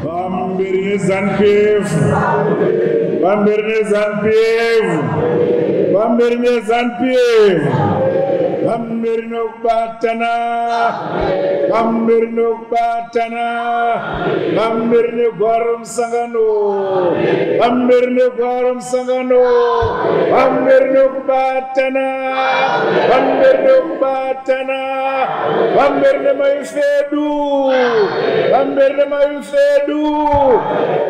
Bambirne Zanpiev. Bambirne Zanpiev. Bambirne Zanpiev. Bambirne Batana. Bambirne Batana. Bambirne Gwarum Sangano. Bambirne Gwarum Sangano. Bambirne Batana. Bambirne Batana. Bambirne Maifedu. Bambirne Maifedu.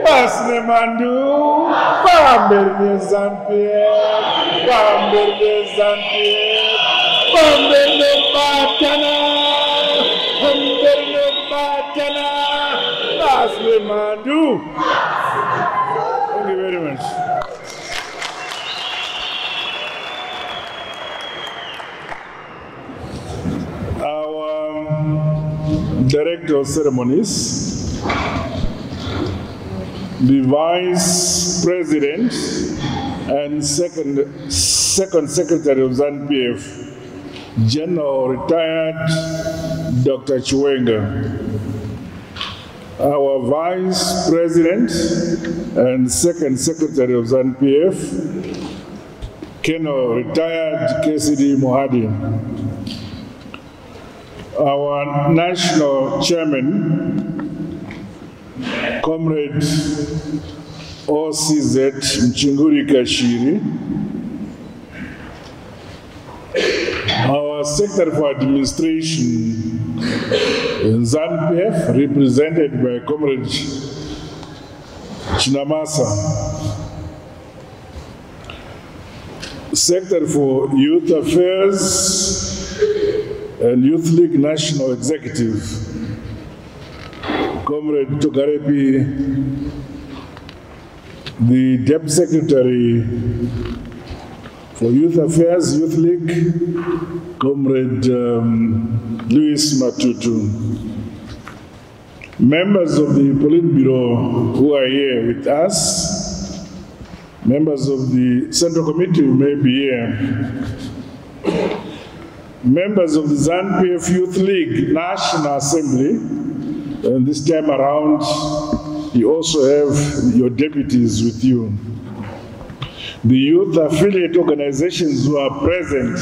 Basne Mandu. Bambirne Zanpiev. Bambirne Zanpiev. Bambirne Batana. Bambirne Batana. Basne Mandu. Thank you very much. Our Director of Ceremonies, the Vice President and Second Secretary of ZANU-PF, General Retired Dr. Chiwenga, our Vice President and Second Secretary of ZANU-PF, Colonel Retired KCD Mohadi, our National Chairman, Comrade OCZ Mchinguri Kashiri, our Secretary for Administration in ZANU-PF, represented by Comrade Chinamasa, Secretary for Youth Affairs and Youth League National Executive, Comrade Togarepi, the Deputy Secretary for Youth Affairs, Youth League, Comrade Louis Matutu, members of the Politburo who are here with us, members of the Central Committee who may be here, members of the ZANU-PF Youth League National Assembly, and this time around, you also have your deputies with you. The youth affiliate organizations who are present,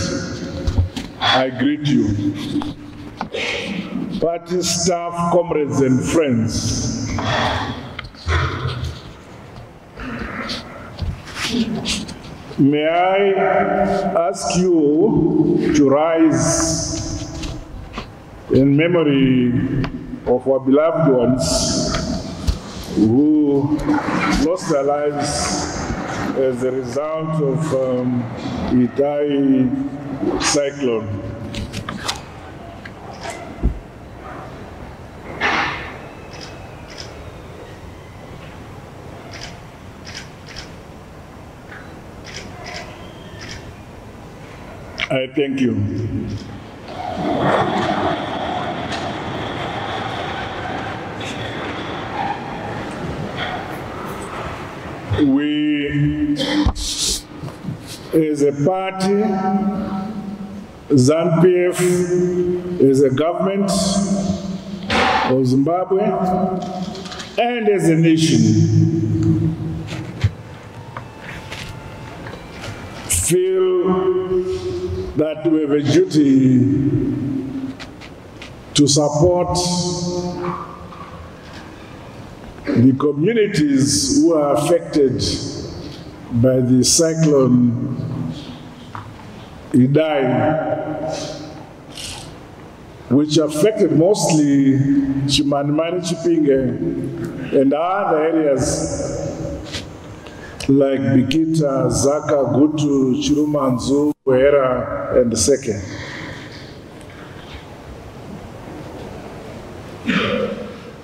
I greet you. Party staff, comrades, and friends. May I ask you to rise in memory of our beloved ones who lost their lives as a result of Idai cyclone. I thank you. We, as a party, ZANU-PF as a government of Zimbabwe, and as a nation, feel that we have a duty to support the communities who are affected by the cyclone Idai, which affected mostly Chimanimani, Chipinge, and other areas like Bikita, Zaka, Gutu, Chirumanzu, Wera, and Seke.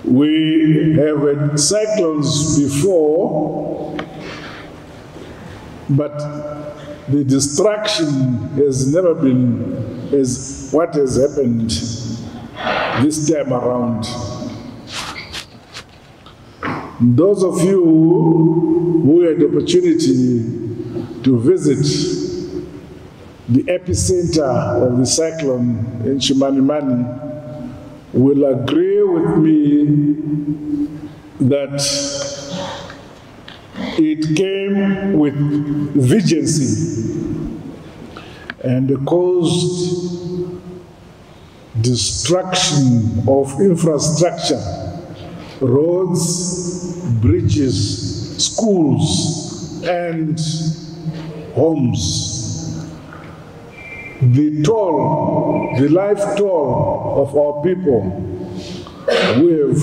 We have had cyclones before, but the destruction has never been as what has happened this time around. Those of you who had the opportunity to visit the epicenter of the cyclone in Chimanimani will agree with me that it came with vigency and caused destruction of infrastructure, roads, bridges, schools, and homes. The toll, the life toll of our people who have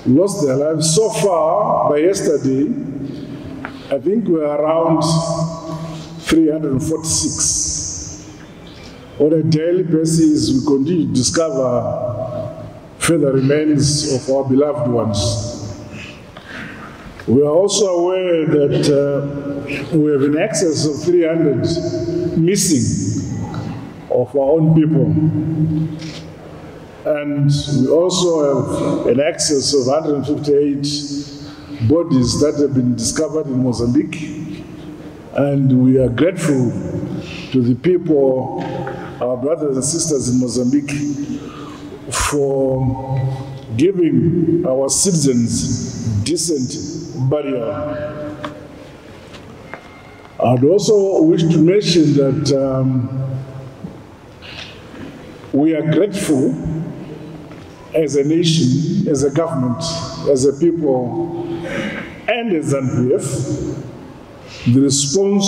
lost their lives so far, by yesterday, I think we're around 346. On a daily basis, we continue to discover further remains of our beloved ones. We are also aware that we have in excess of 300 missing of our own people. And we also have an excess of 158 bodies that have been discovered in Mozambique. And we are grateful to the people, our brothers and sisters in Mozambique, for giving our citizens decent burial. I'd also wish to mention that we are grateful as a nation, as a government, as a people, and as ZANU-PF, the response,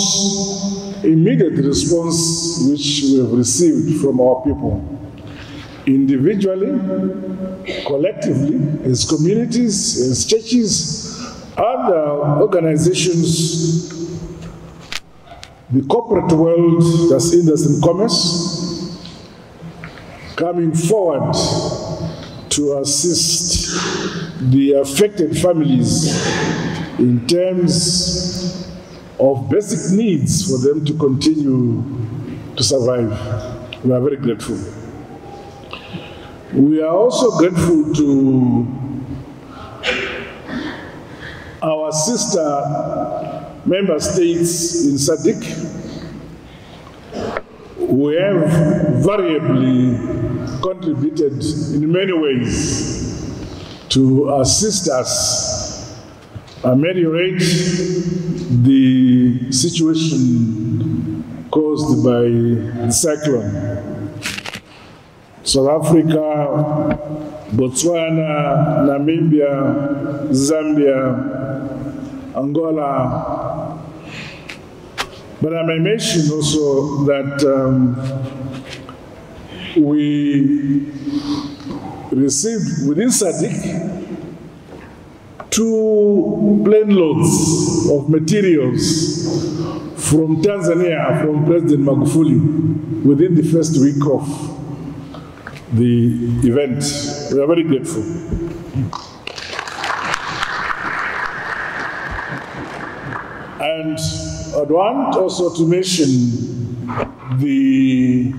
immediate response which we have received from our people, individually, collectively, as communities, as churches, other organizations, the corporate world, that's industry and commerce, coming forward to assist the affected families in terms of basic needs for them to continue to survive. We are very grateful. We are also grateful to our sister member states in SADC, who have variably contributed in many ways to assist us ameliorate the situation caused by the cyclone. South Africa, Botswana, Namibia, Zambia, Angola. But I may mention also that we received within SADC 2 plane loads of materials from Tanzania, from President Magufuli, within the first week of the event. We are very grateful. And I'd want also to mention the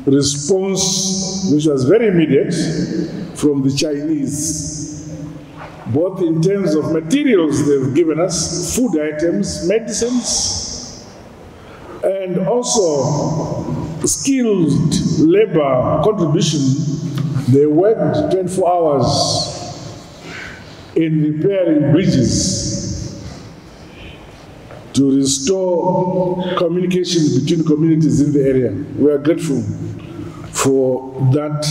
response, which was very immediate, from the Chinese, both in terms of materials they've given us, food items, medicines, and also skilled labor contribution. They worked 24 hours in repairing bridges to restore communication between communities in the area. We are grateful for that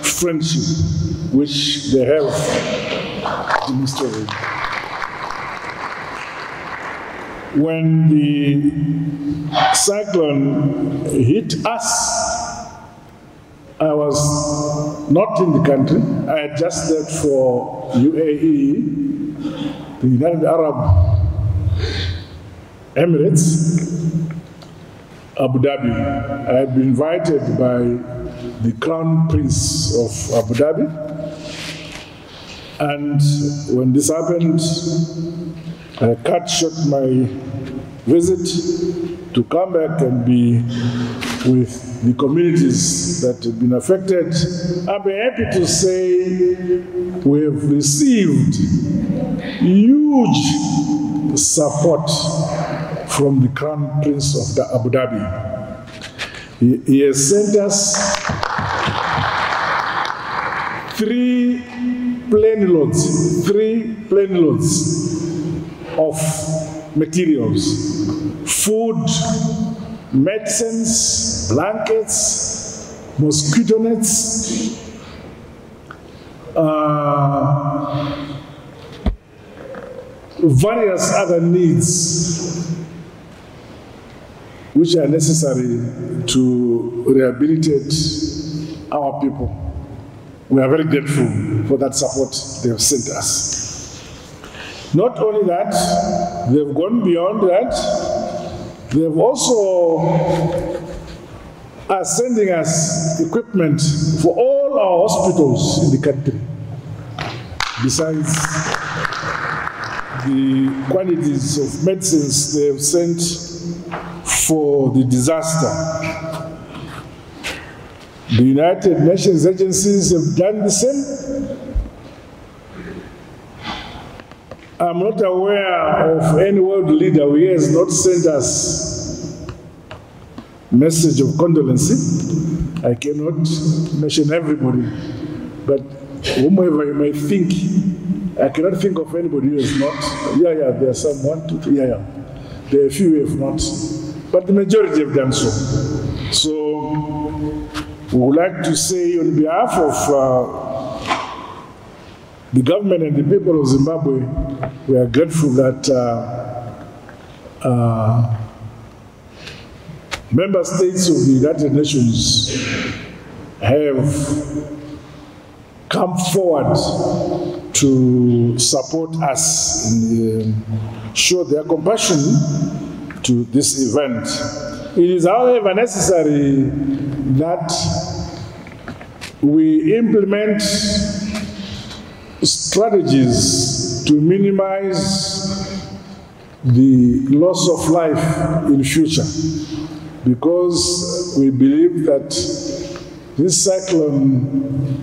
friendship which they have demonstrated. When the cyclone hit us, I was not in the country. I had just left for UAE, the United Arab Emirates, Abu Dhabi. I had been invited by the Crown Prince of Abu Dhabi. And when this happened, I cut short my visit to come back and be with the communities that have been affected. I'm happy to say we have received huge support from the Crown Prince of Abu Dhabi. He has sent us 3 plane loads of materials, food, medicines, blankets, mosquito nets, various other needs which are necessary to rehabilitate our people. We are very grateful for that support they have sent us. Not only that, they have gone beyond that. They have also are sending us equipment for all our hospitals in the country, besides the quantities of medicines they have sent for the disaster. The United Nations agencies have done the same. I'm not aware of any world leader who has not sent us a message of condolence. I cannot mention everybody, but whomever you may think, I cannot think of anybody who has not. There are some, 1, 2, 3, There are a few who have not, but the majority have done so. So we would like to say on behalf of the government and the people of Zimbabwe, we are grateful that member states of the United Nations have come forward to support us and show their compassion to this event. It is, however, necessary that we implement strategies to minimize the loss of life in future, because we believe that this cyclone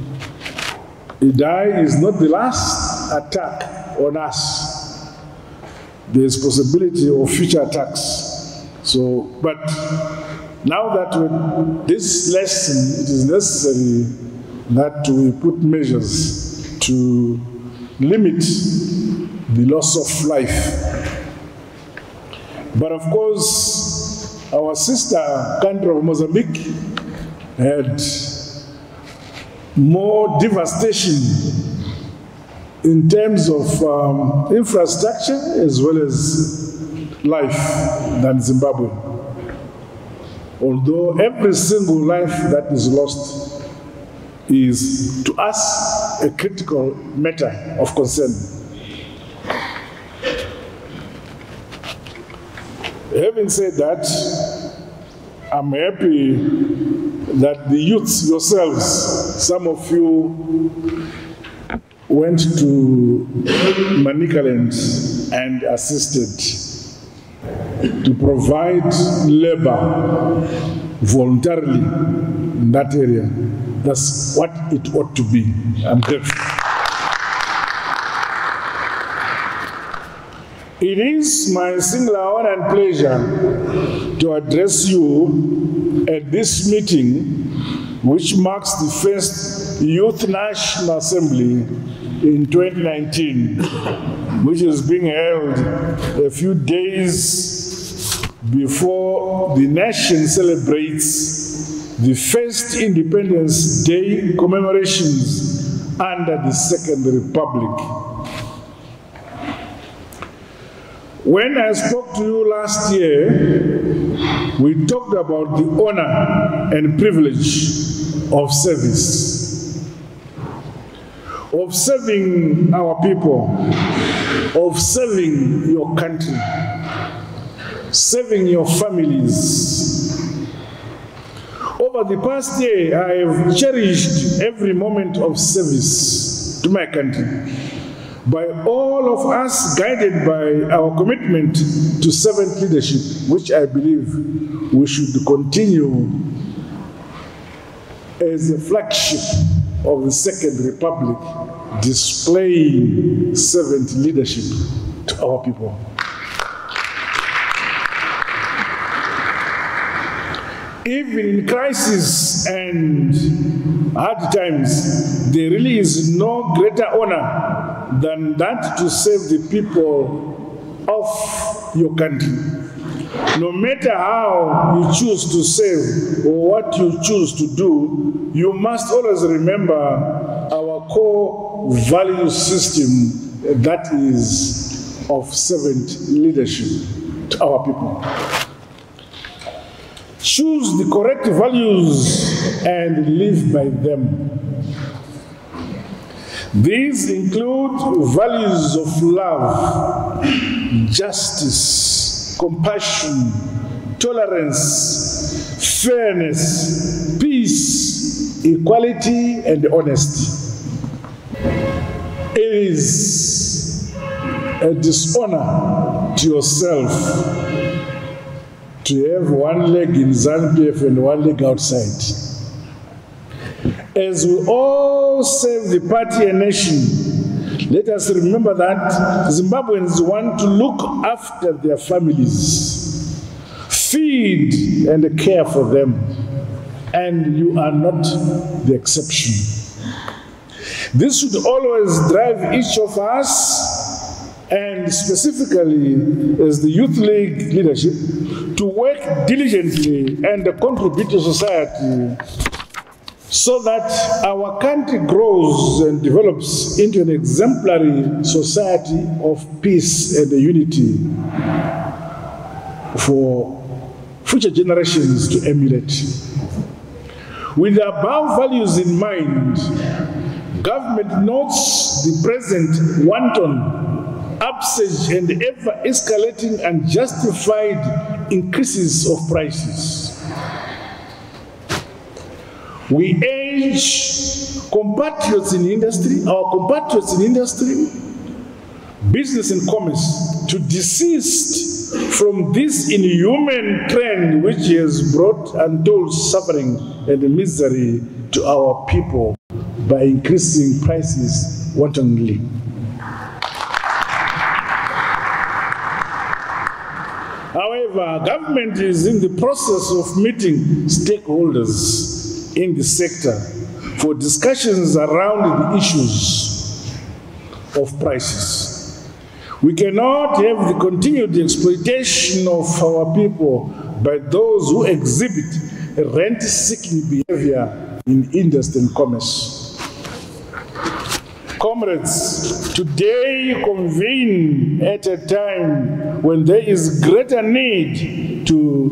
Idai is not the last attack on us. There is possibility of future attacks. So, but now that with this lesson, it is necessary that we put measures to limit the loss of life. But of course, our sister country of Mozambique had more devastation in terms of infrastructure as well as life than Zimbabwe. Although every single life that is lost is, to us, a critical matter of concern. Having said that, I'm happy that the youths yourselves, some of you went to Manicaland and assisted to provide labor voluntarily in that area. That's what it ought to be. I'm grateful. It is my singular honor and pleasure to address you at this meeting, which marks the first Youth National Assembly in 2019, which is being held a few days before the nation celebrates the first Independence Day commemorations under the Second Republic. When I spoke to you last year, we talked about the honor and privilege of service, of serving our people, of serving your country, serving your families. Over the past year, I have cherished every moment of service to my country, by all of us guided by our commitment to servant leadership, which I believe we should continue as a flagship of the Second Republic, displaying servant leadership to our people. Even in crisis and hard times, there really is no greater honor than that to serve the people of your country. No matter how you choose to serve or what you choose to do, you must always remember our core value system that is of servant leadership to our people. Choose the correct values and live by them. These include values of love, justice, compassion, tolerance, fairness, peace, equality, and honesty. It is a dishonor to yourself to have one leg in ZANU-PF and one leg outside. As we all serve the party and nation, let us remember that Zimbabweans want to look after their families, feed and care for them, and you are not the exception. This should always drive each of us, and specifically as the Youth League leadership, to work diligently and contribute to society so that our country grows and develops into an exemplary society of peace and unity for future generations to emulate. With the above values in mind, government notes the present wanton, upsurge and ever-escalating and justified increases of prices. We urge compatriots in industry, our compatriots in industry, business and commerce, to desist from this inhuman trend which has brought untold suffering and misery to our people by increasing prices wantonly. However, government is in the process of meeting stakeholders in the sector for discussions around the issues of prices. We cannot have the continued exploitation of our people by those who exhibit rent-seeking behavior in industry and commerce. Comrades, today you convene at a time when there is greater need to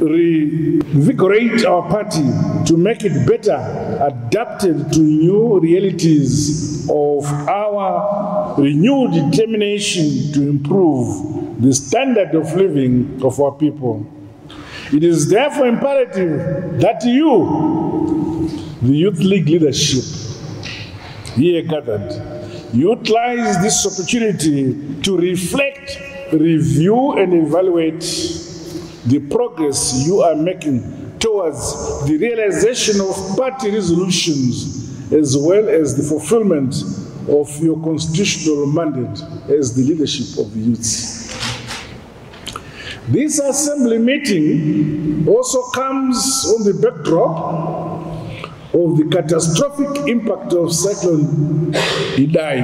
reinvigorate our party, to make it better adapted to new realities of our renewed determination to improve the standard of living of our people. It is therefore imperative that you, the Youth League leadership, here gathered, utilize this opportunity to reflect, review, and evaluate the progress you are making towards the realization of party resolutions as well as the fulfillment of your constitutional mandate as the leadership of the youth. This assembly meeting also comes on the backdrop of the catastrophic impact of Cyclone Idai,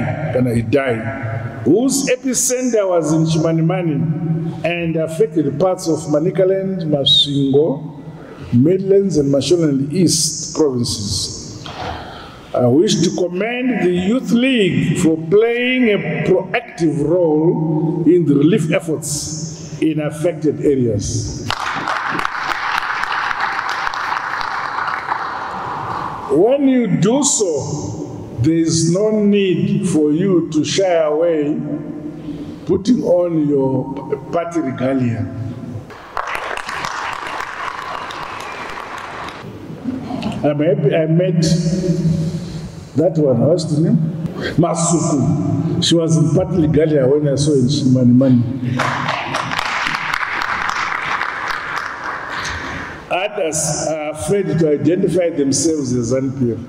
whose epicenter was in Chimanimani and affected parts of Manicaland, Masvingo, Midlands, and Mashonaland East provinces. I wish to commend the Youth League for playing a proactive role in the relief efforts in affected areas. When you do so, there is no need for you to shy away putting on your party regalia. I'm happy I met that one, what's the name? Masuku. She was in party regalia when I saw in Chimanimani. Others are afraid to identify themselves as ZANU-PF.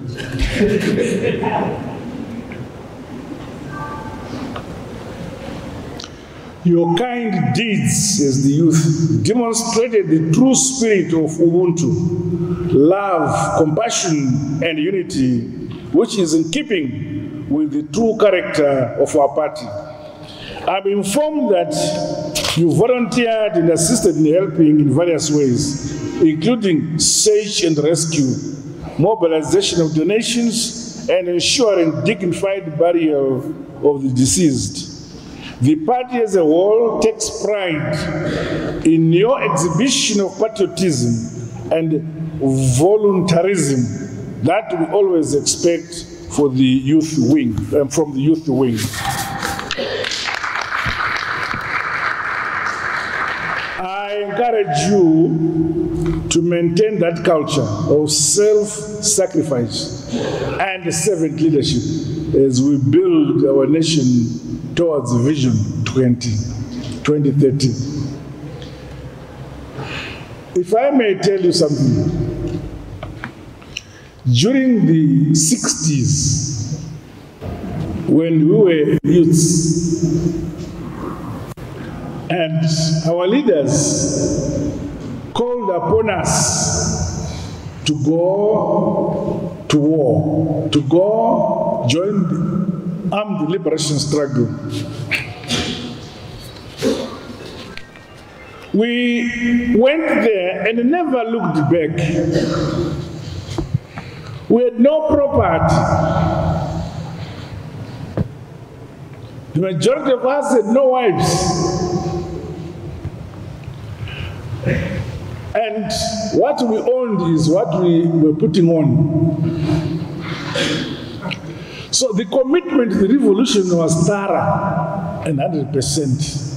Your kind deeds as the youth demonstrated the true spirit of Ubuntu, love, compassion, and unity, which is in keeping with the true character of our party. I'm informed that you volunteered and assisted in helping in various ways, including search and rescue, mobilization of donations, and ensuring dignified burial of the deceased. The party as a whole takes pride in your exhibition of patriotism and voluntarism that we always expect for the youth wing, from the youth wing. I encourage you to maintain that culture of self-sacrifice and servant leadership as we build our nation towards Vision 2030. If I may tell you something, during the 60s, when we were youths, and our leaders called upon us to go to war, to go join the armed liberation struggle. We went there and never looked back. We had no property. The majority of us had no wives. And what we owned is what we were putting on. So the commitment to the revolution was thorough and 100%.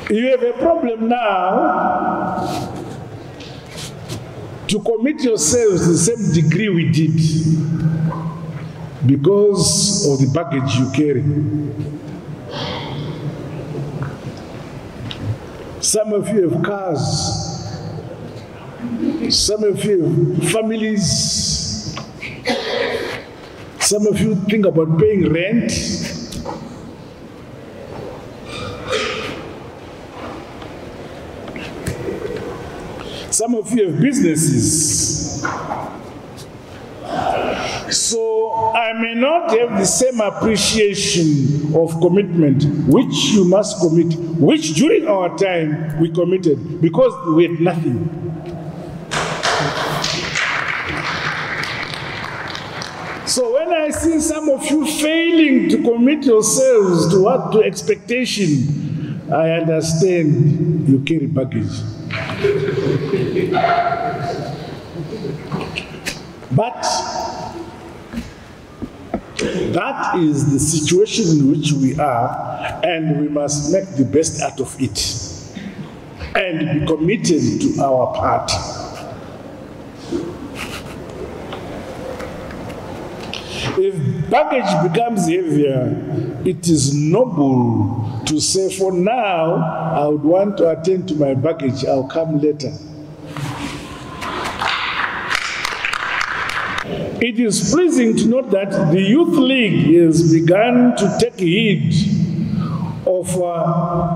You have a problem now to commit yourselves to the same degree we did because of the baggage you carry. Some of you have cars, some of you have families, some of you think about paying rent. Some of you have businesses. So I may not have the same appreciation of commitment which you must commit, which during our time we committed because we had nothing. So when I see some of you failing to commit yourselves to expectation, I understand you carry baggage. But that is the situation in which we are, and we must make the best out of it and be committed to our part. If baggage becomes heavier, it is noble to say, for now, I would want to attend to my baggage, I'll come later. It is pleasing to note that the Youth League has begun to take heed of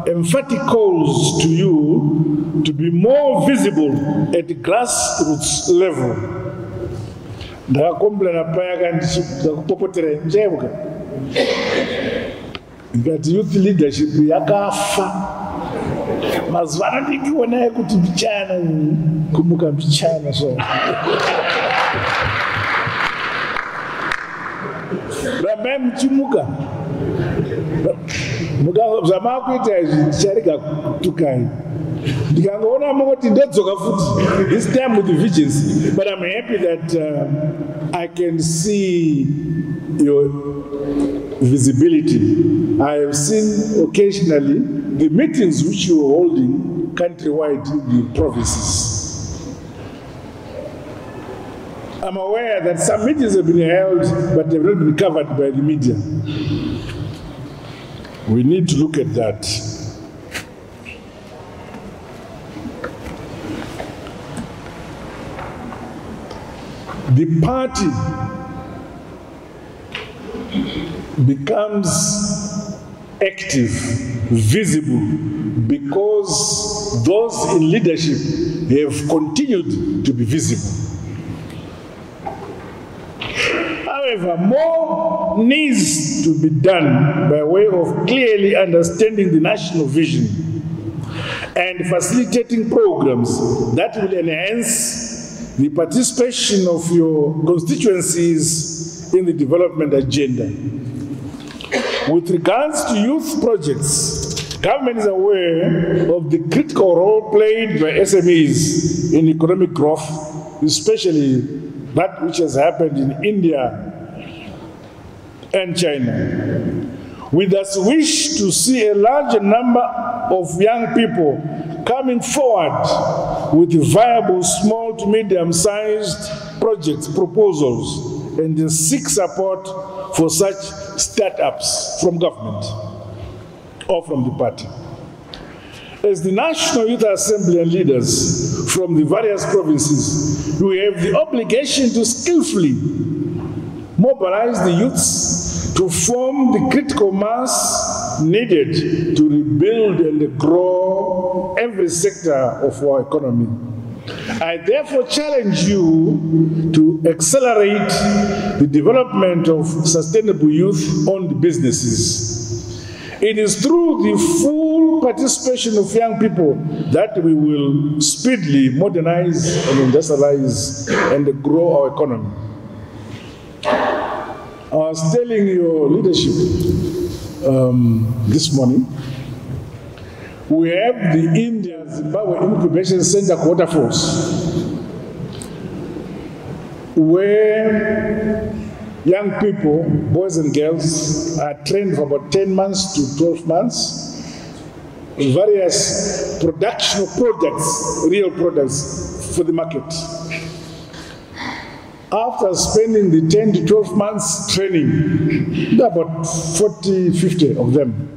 emphatic calls to you to be more visible at the grassroots level. But youth leadership yakafa. Mazvana ndikiona yekuti mchana kumuka mchana so. Rambe mchimuka. Muka zama kuita zicharika kutukai. Ndikangoona mukoti ndedzoka futi this time with the vigilance, but I'm happy that I can see your visibility. I have seen occasionally the meetings which you are holding countrywide in the provinces. I'm aware that some meetings have been held, but they've not been covered by the media. We need to look at that. The party becomes active, visible, because those in leadership have continued to be visible. However, more needs to be done by way of clearly understanding the national vision and facilitating programs that will enhance the participation of your constituencies in the development agenda. With regards to youth projects, government is aware of the critical role played by SMEs in economic growth, especially that which has happened in India and China. We thus wish to see a larger number of young people coming forward with viable small to medium-sized project proposals and seek support for such startups from government or from the party. As the National Youth Assembly and leaders from the various provinces, we have the obligation to skillfully mobilize the youths to form the critical mass needed to rebuild and grow every sector of our economy. I therefore challenge you to accelerate the development of sustainable youth-owned businesses. It is through the full participation of young people that we will speedily modernize and industrialize and grow our economy. I was telling your leadership this morning, we have the India-Zimbabwe Incubation Center Quarter Force, where young people, boys and girls, are trained for about 10 months to 12 months, various production of products, real products for the market. After spending the 10 to 12 months training, there are about 40, 50 of them.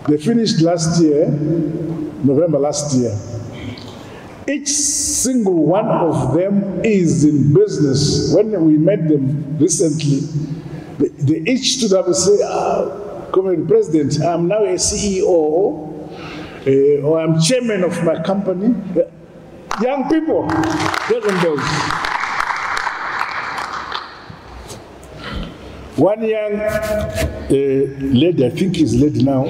They finished last year, November last year. Each single one of them is in business. When we met them recently, they each stood up and said, Comrade President, I'm now a CEO, or I'm chairman of my company. Young people, girls and boys. One young lady, I think he's lady now,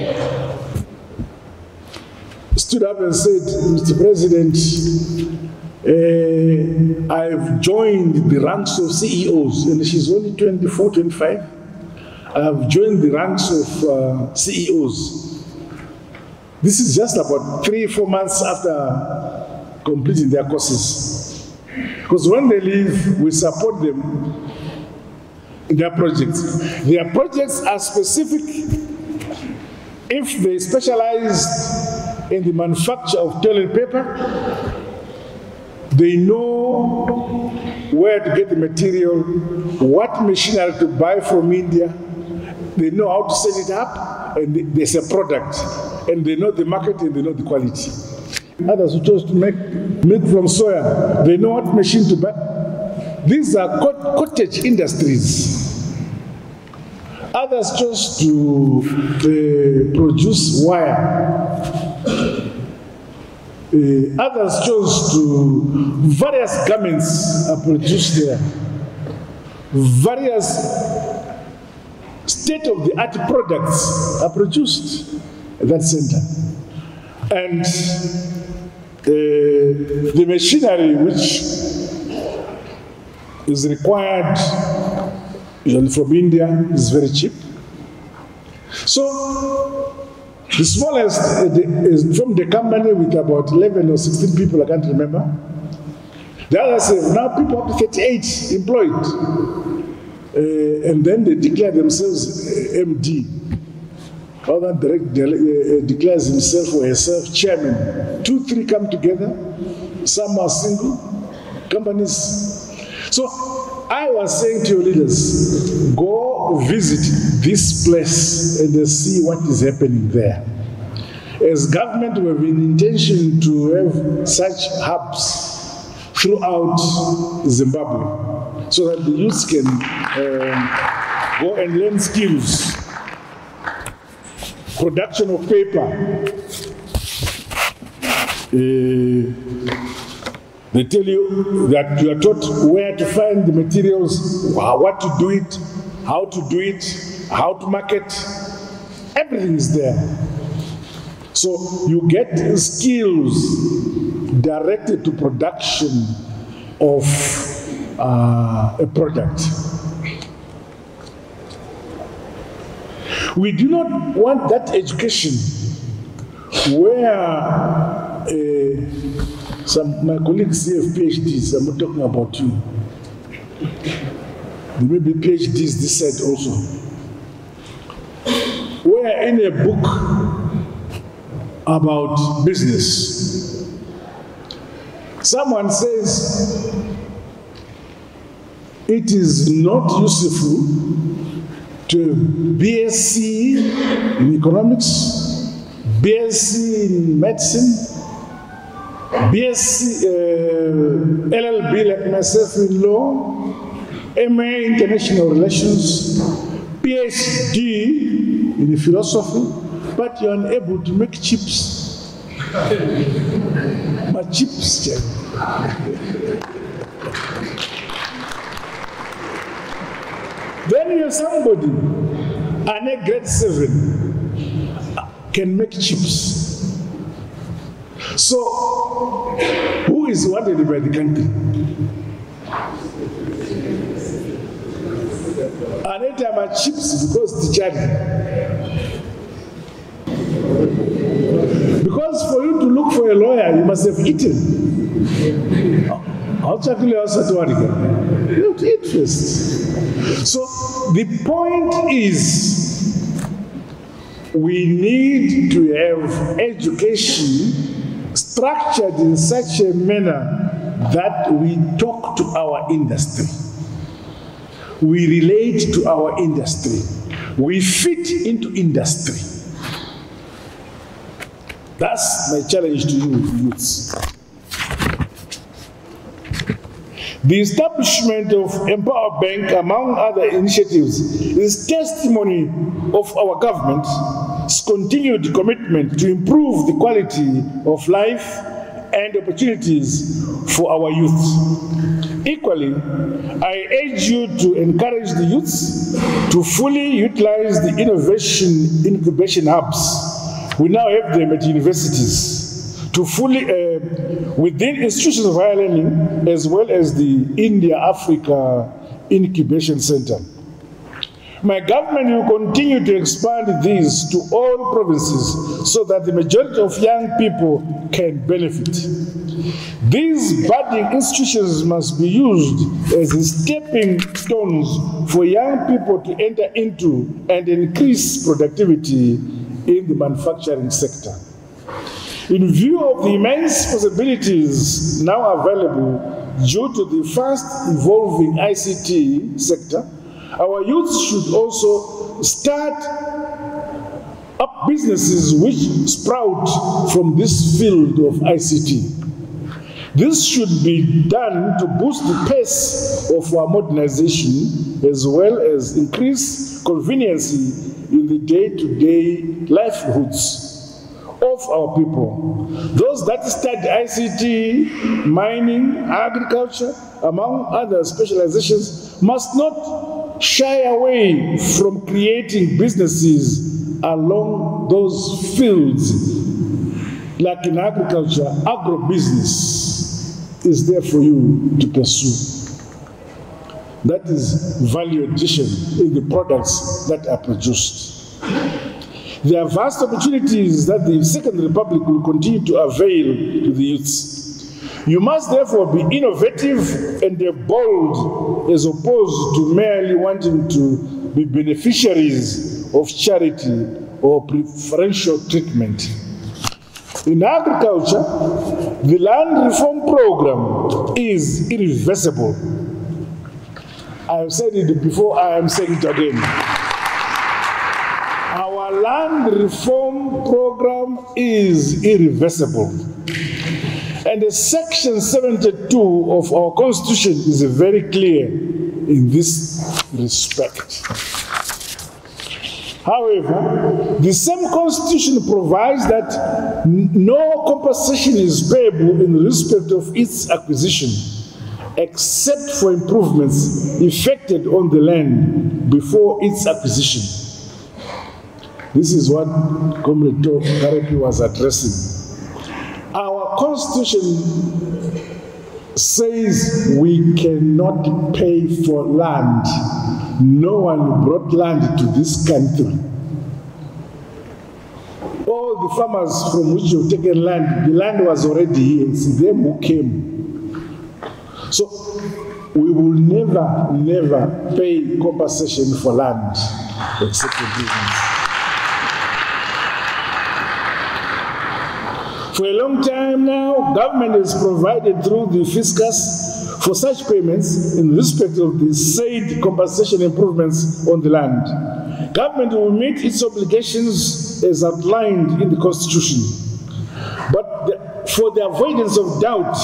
stood up and said, Mr. President, I've joined the ranks of CEOs, and she's only 24, 25. I've joined the ranks of CEOs. This is just about 3 or 4 months after completing their courses. Because when they leave, we support them in their projects. Their projects are specific. If they specialize in the manufacture of toilet paper, they know where to get the material, what machinery to buy from India, they know how to set it up, and there's a product, and they know the market and they know the quality. Others who chose to make milk from soya, they know what machine to buy. These are cottage industries. Others chose to produce wire. Others chose to, various garments are produced there. Various state-of-the-art products are produced at that center. And the machinery which is required usually from India is very cheap. So the smallest is from the company with about 11 or 16 people, I can't remember. The others have now people up to 38 employed. And then they declare themselves MD. Other declares himself or herself chairman. 2, 3 come together. Some are single companies. So I was saying to your leaders, go visit this place and see what is happening there. As government, we have an intention to have such hubs throughout Zimbabwe so that the youth can go and learn skills production of paper. They tell you that you are taught where to find the materials, what to do it, how to do it, how to market. Everything is there. So you get skills directed to production of a product. We do not want that education where my colleagues here have PhDs. I'm not talking about you. There may be PhDs this side also. Where in a book about business, someone says it is not useful to BSc in economics, BSc in medicine, BSc, LLB like myself in law, MA international relations, PhD in philosophy, but you're unable to make chips. My chips, Jack. Then you're somebody, and a grade 7 can make chips. So, who is wanted by the country? And every time I chips because the charity. Because for you to look for a lawyer, you must have eaten. You have to eat first. So the point is, we need to have education structured in such a manner that we talk to our industry. We relate to our industry. We fit into industry. That's my challenge to you, youths. The establishment of Empower Bank, among other initiatives, is testimony of our government's continued commitment to improve the quality of life and opportunities for our youth. Equally, I urge you to encourage the youths to fully utilize the innovation incubation hubs. We now have them at universities, to fully, within institutions of higher learning, as well as the India-Africa Incubation Center. My government will continue to expand these to all provinces so that the majority of young people can benefit. These budding institutions must be used as stepping stones for young people to enter into and increase productivity in the manufacturing sector. In view of the immense possibilities now available due to the fast evolving ICT sector, our youth should also start up businesses which sprout from this field of ICT. This should be done to boost the pace of our modernization as well as increase convenience in the day-to-day livelihoods of our people. Those that study ICT, mining, agriculture, among other specializations, must not shy away from creating businesses along those fields. Like in agriculture, agribusiness is there for you to pursue. That is value addition in the products that are produced. There are vast opportunities that the Second Republic will continue to avail to the youths. You must therefore be innovative and bold as opposed to merely wanting to be beneficiaries of charity or preferential treatment. In agriculture, the land reform program is irreversible. I have said it before, I am saying it again. Our land reform program is irreversible. And the Section 72 of our Constitution is very clear in this respect. However, the same constitution provides that no compensation is payable in respect of its acquisition, except for improvements effected on the land before its acquisition. This is what Comrade Karepi was addressing. Our constitution says we cannot pay for land. No one brought land to this country. All the farmers from which you've taken land, the land was already here. It's them who came. So we will never pay compensation for land except for business. For a long time now, government has provided through the fiscus for such payments in respect of the said compensation improvements on the land. Government will meet its obligations as outlined in the Constitution. But for the avoidance of doubt,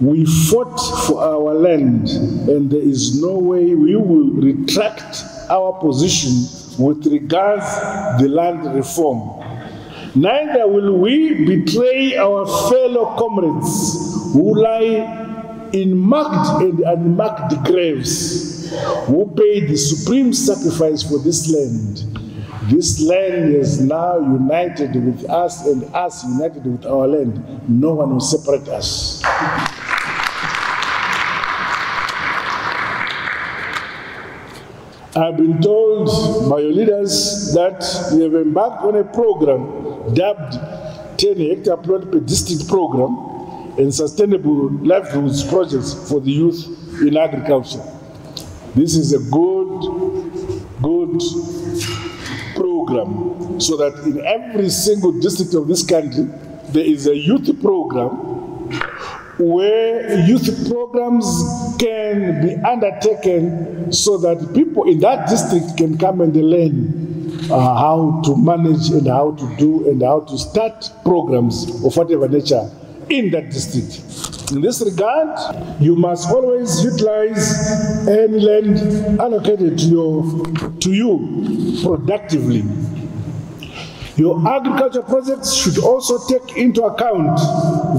we fought for our land, and there is no way we will retract our position with regards to the land reform. Neither will we betray our fellow comrades who lie in marked and unmarked graves, who paid the supreme sacrifice for this land. This land is now united with us, and us united with our land. No one will separate us. I've been told by your leaders that we have embarked on a program dubbed 10-hectare plot per district program and sustainable livelihoods projects for the youth in agriculture. This is a good program, so that in every single district of this country, there is a youth program where youth programs can be undertaken so that people in that district can come and learn how to manage and how to do and how to start programs of whatever nature in that district. In this regard, you must always utilize any land allocated to you productively. Your agriculture projects should also take into account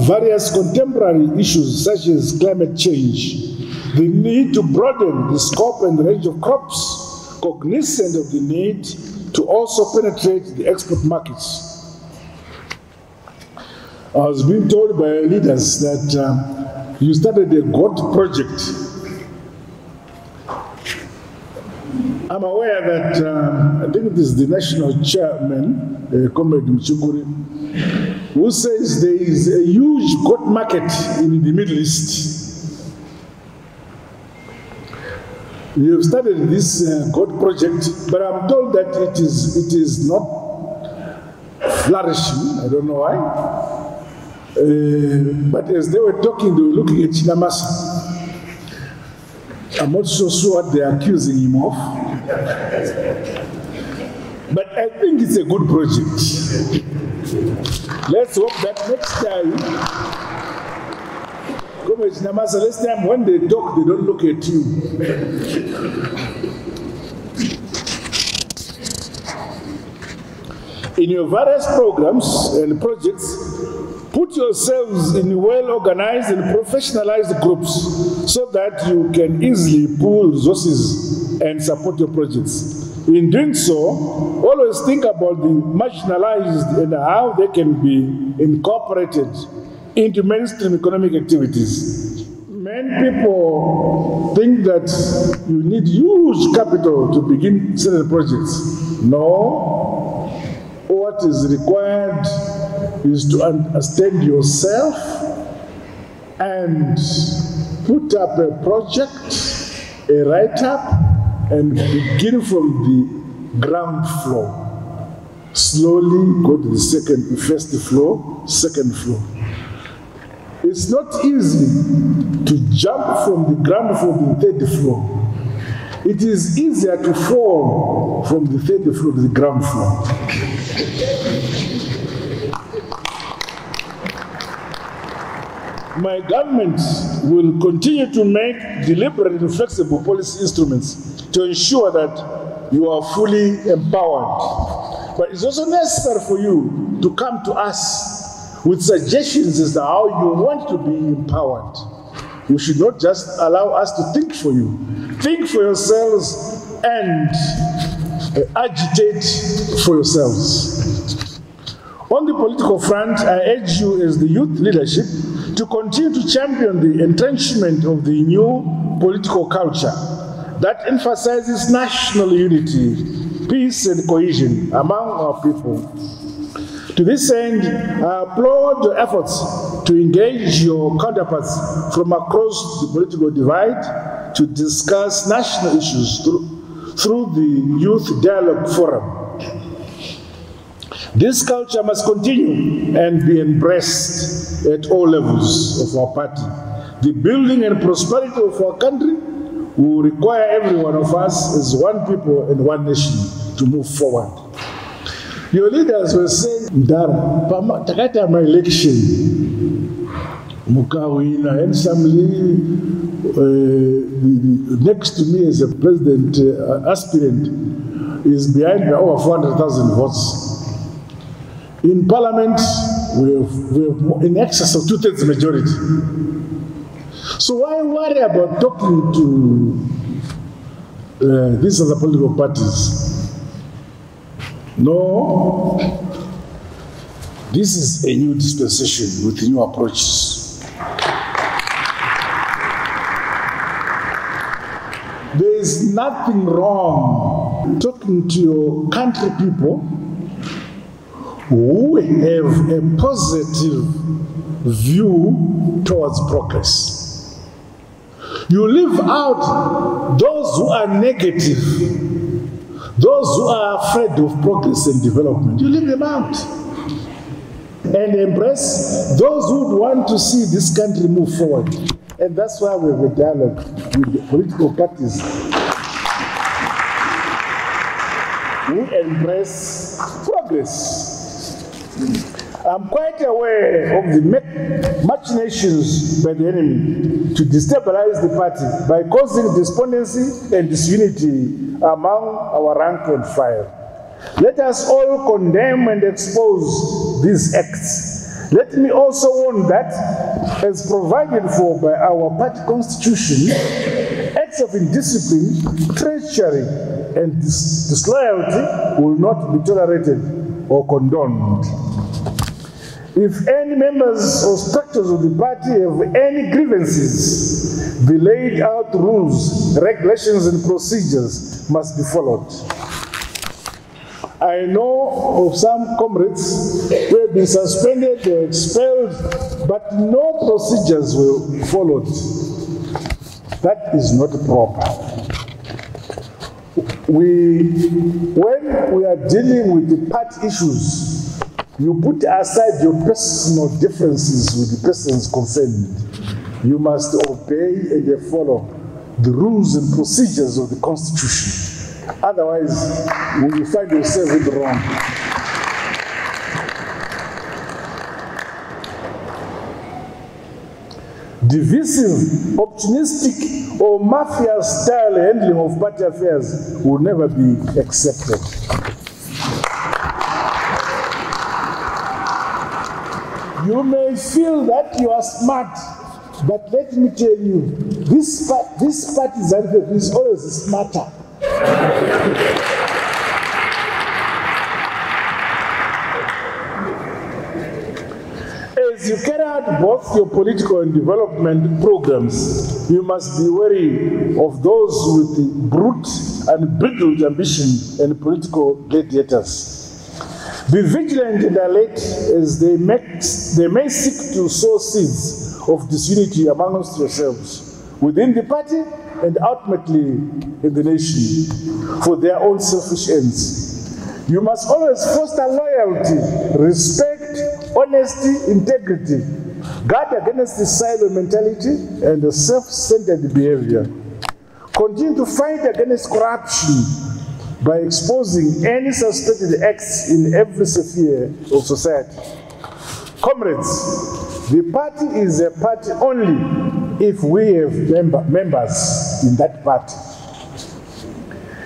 various contemporary issues such as climate change, the need to broaden the scope and range of crops, cognizant of the need to also penetrate the export markets. I was being told by leaders that you started a GOAT project. I'm aware that I think it is the national chairman, Comrade Mchuguri, who says there is a huge GOAT market in the Middle East. You have started this GOAT project, but I'm told that it is not flourishing. I don't know why. But as they were talking, they were looking at Chinamasa. I'm not so sure what they're accusing him of. But I think it's a good project. Let's hope that next time, Comrade Chinamasa, next time when they talk, they don't look at you. In your various programs and projects, put yourselves in well-organized and professionalized groups so that you can easily pool resources and support your projects. In doing so, always think about the marginalized and how they can be incorporated into mainstream economic activities. Many people think that you need huge capital to begin certain projects. No, what is required is to understand yourself and put up a project, a write-up, and begin from the ground floor. Slowly go to the first floor, second floor. It's not easy to jump from the ground floor to the third floor. It is easier to fall from the third floor to the ground floor. My government will continue to make deliberate and flexible policy instruments to ensure that you are fully empowered. But it's also necessary for you to come to us with suggestions as to how you want to be empowered. You should not just allow us to think for you. Think for yourselves and agitate for yourselves. On the political front, I urge you as the youth leadership to continue to champion the entrenchment of the new political culture that emphasizes national unity, peace and cohesion among our people. To this end, I applaud your efforts to engage your counterparts from across the political divide to discuss national issues through the Youth Dialogue Forum. This culture must continue and be embraced at all levels of our party. The building and prosperity of our country will require every one of us as one people and one nation to move forward. Your leaders were saying, Ndara, takata my election, Mukawina, and somebody next to me as a president aspirant is behind by over 400,000 votes. In Parliament, we have in excess of 2/3 majority. So why worry about talking to these other political parties? No, this is a new dispensation with new approaches. There is nothing wrong talking to your country people who have a positive view towards progress. You leave out those who are negative, those who are afraid of progress and development. You leave them out. And embrace those who would want to see this country move forward. And that's why we have a dialogue with the political parties who embrace progress. I'm quite aware of the machinations by the enemy to destabilize the party by causing despondency and disunity among our rank and file. Let us all condemn and expose these acts. Let me also warn that, as provided for by our party constitution, acts of indiscipline, treachery, and disloyalty will not be tolerated or condoned. If any members or structures of the party have any grievances, the laid out rules, regulations, and procedures must be followed. I know of some comrades who have been suspended or expelled, but no procedures were followed. That is not proper. When we are dealing with the party issues, you put aside your personal differences with the persons concerned. You must obey and follow the rules and procedures of the Constitution. Otherwise, you will find yourself in the wrong. Divisive, opportunistic, or mafia-style handling of party affairs will never be accepted. You may feel that you are smart, but let me tell you, this party is always smarter. As you carry out both your political and development programs, you must be wary of those with the brute and brittle ambition and political gladiators. Be vigilant and alert, as they may seek to sow seeds of disunity amongst yourselves, within the party and ultimately in the nation, for their own selfish ends. You must always foster loyalty, respect, honesty, integrity, guard against the silo mentality and the self-centered behavior. Continue to fight against corruption by exposing any suspected acts in every sphere of society. Comrades, the party is a party only if we have members in that party.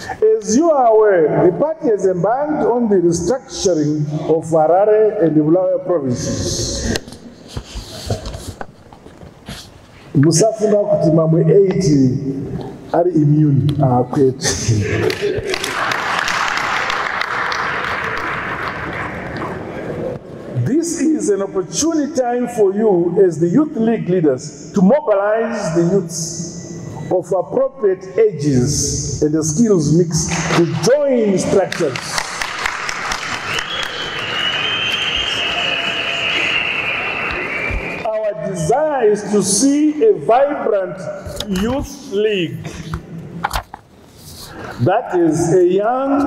As you are aware, the party has embarked on the restructuring of Harare and the Bulawayo provinces. Musafuna kuti mamwe 80 are immune kwetu. This is an opportunity time for you as the Youth League leaders to mobilize the youths of appropriate ages and the skills mix to join structures. Our desire is to see a vibrant youth league that is a young,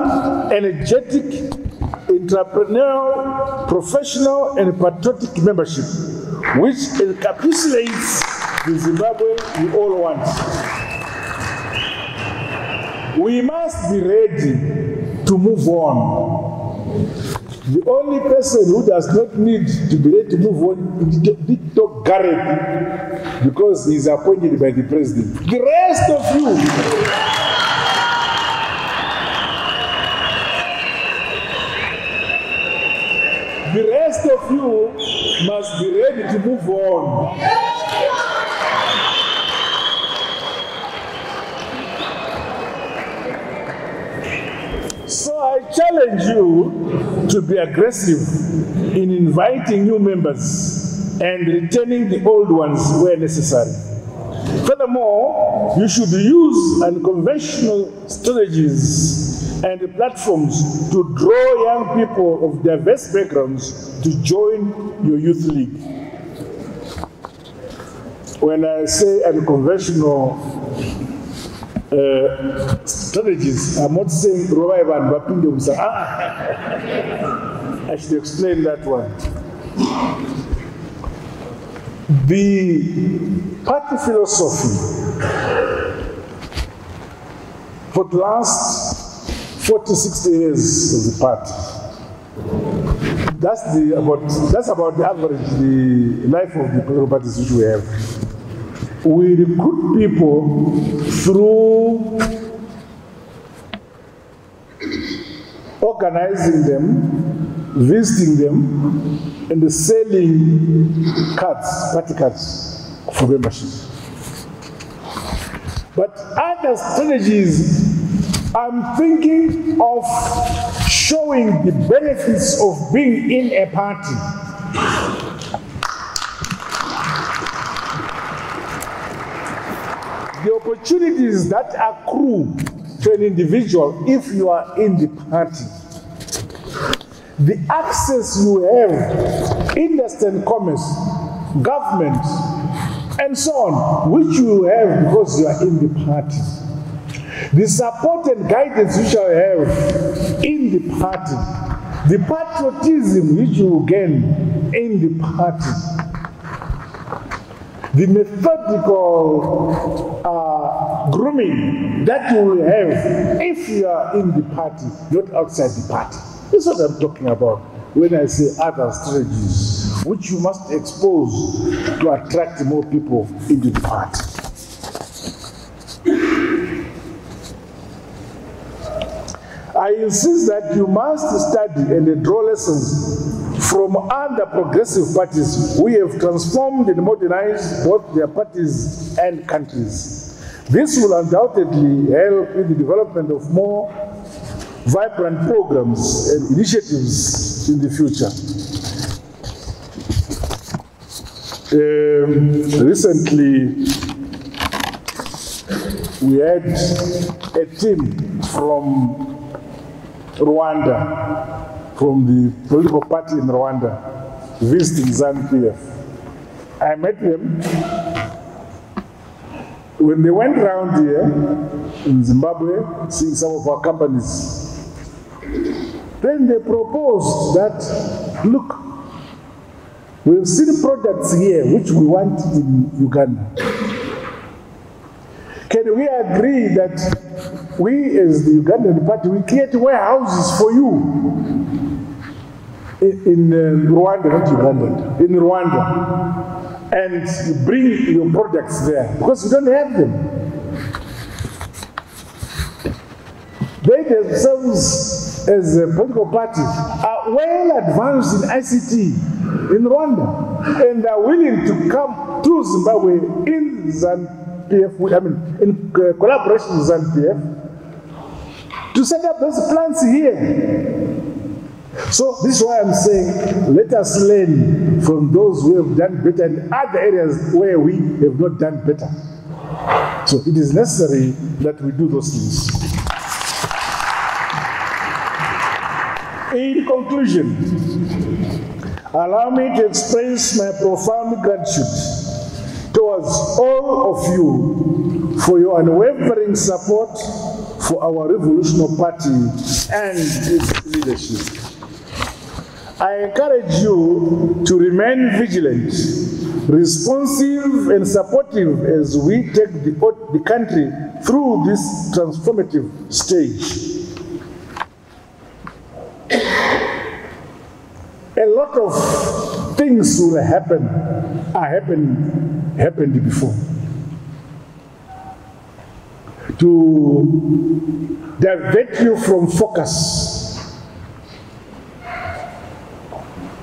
energetic, entrepreneurial, professional, and patriotic membership, which encapsulates the Zimbabwe we all want. We must be ready to move on. The only person who does not need to be ready to move on is Dr. Gareth, because he is appointed by the president. The rest of you, must be ready to move on. So I challenge you to be aggressive in inviting new members and returning the old ones where necessary. Furthermore, you should use unconventional strategies and platforms to draw young people of diverse backgrounds to join your youth league. When I say unconventional strategies, I'm not saying I should explain that one. The party philosophy for the last 40, 60 years of the party, that's about the average, the life of the political parties which we have. We recruit people through organizing them, visiting them, and selling cards, party cards for membership. But other strategies, I'm thinking of showing the benefits of being in a party. The opportunities that accrue to an individual if you are in the party. The access you have, industry and commerce, government, and so on, which you have because you are in the party. The support and guidance you shall have in the party. The patriotism which you will gain in the party. The methodical grooming that you will have if you are in the party, not outside the party. This is what I'm talking about when I say other strategies, which you must expose to attract more people into the party. I insist that you must study and draw lessons from other progressive parties who have transformed and modernized both their parties and countries. This will undoubtedly help in the development of more vibrant programs and initiatives in the future. Recently, we had a team from Rwanda, from the political party in Rwanda, visiting ZANU-PF. I met them. When they went around here in Zimbabwe, seeing some of our companies, then they proposed that, look, we've seen products here which we want in Uganda. Can we agree that we as the Ugandan party, we create warehouses for you in Rwanda, not Uganda, in Rwanda, and you bring your products there, because we don't have them. themselves as a political party are well advanced in ICT in Rwanda and are willing to come to Zimbabwe in ZANU-PF, in collaboration with ZANU-PF, to set up those plants here. So this is why I'm saying, let us learn from those who have done better in other areas where we have not done better. So it is necessary that we do those things. In conclusion, allow me to express my profound gratitude towards all of you for your unwavering support for our revolutionary party and its leadership. I encourage you to remain vigilant, responsive and supportive as we take the country through this transformative stage. A lot of things will happen, happened before. To divert you from focus.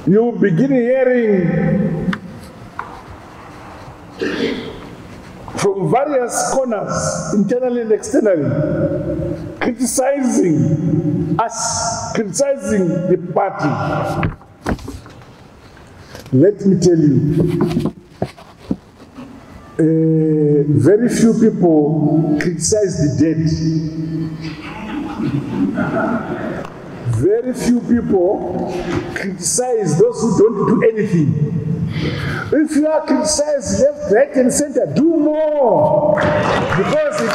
You begin hearing from various corners, internally and externally, criticizing us, criticizing the party. Let me tell you, very few people criticize the dead. Very few people criticize those who don't do anything. If you are criticized left, right, and center, do more, because it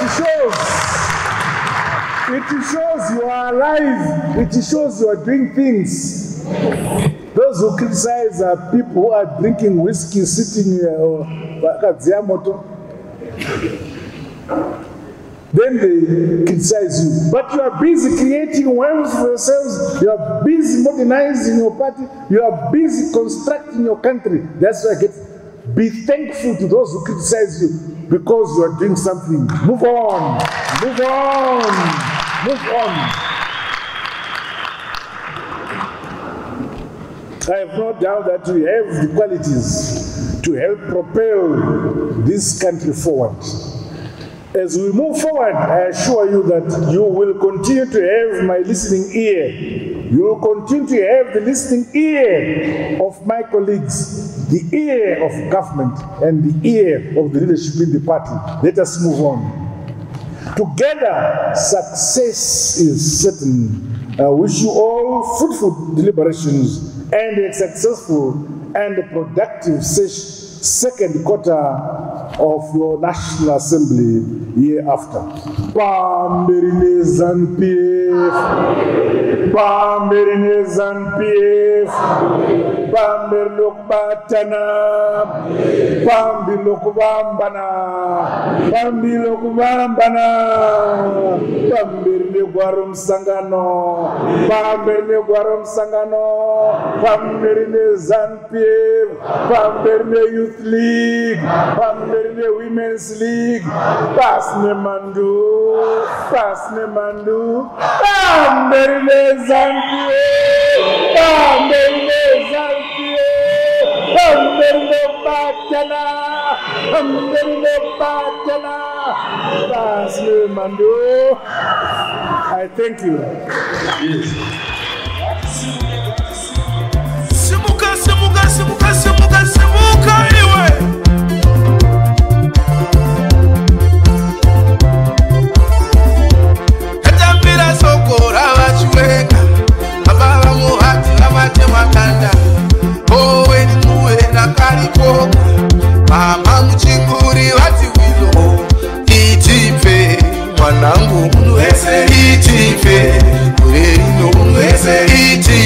shows you are alive. It shows you are doing things. Those who criticize are people who are drinking whiskey, sitting or then they criticize you. But you are busy creating wealth for yourselves. You are busy modernizing your party. You are busy constructing your country. That's why I get. Be thankful to those who criticize you because you are doing something. Move on. Move on. Move on. I have no doubt that we have the qualities to help propel this country forward. As we move forward, I assure you that you will continue to have my listening ear. You will continue to have the listening ear of my colleagues, the ear of government, and the ear of the leadership in the party. Let us move on. Together, success is certain. I wish you all fruitful deliberations and a successful and a productive second quarter of your National Assembly hereafter. Pambirine ZANU-PF, Pambirine ZANU-PF, Pambir Lokbatana, Pambir Lokubambana, Pambir Lokubambana, Pambir Legwarum Sangano, Pambir Legwarum Sangano, Pambirine ZANU-PF, Pambirine Youth League, Pambirine Women's League, Pasne Mandu, Pambirine ZANU-PF, Pambirine ZANU-PF, Pambirine Batana, Pambirine Batana, Pasne Mandu. I thank you. Yes. Simuka iwe. Katambira sokora vachiweka, abava muhati navate makanda. Owe ni muhera karikoka, mama muchinguri vati wilo. Itipe mwanangu unwese, itipe ureno unwese, itipe.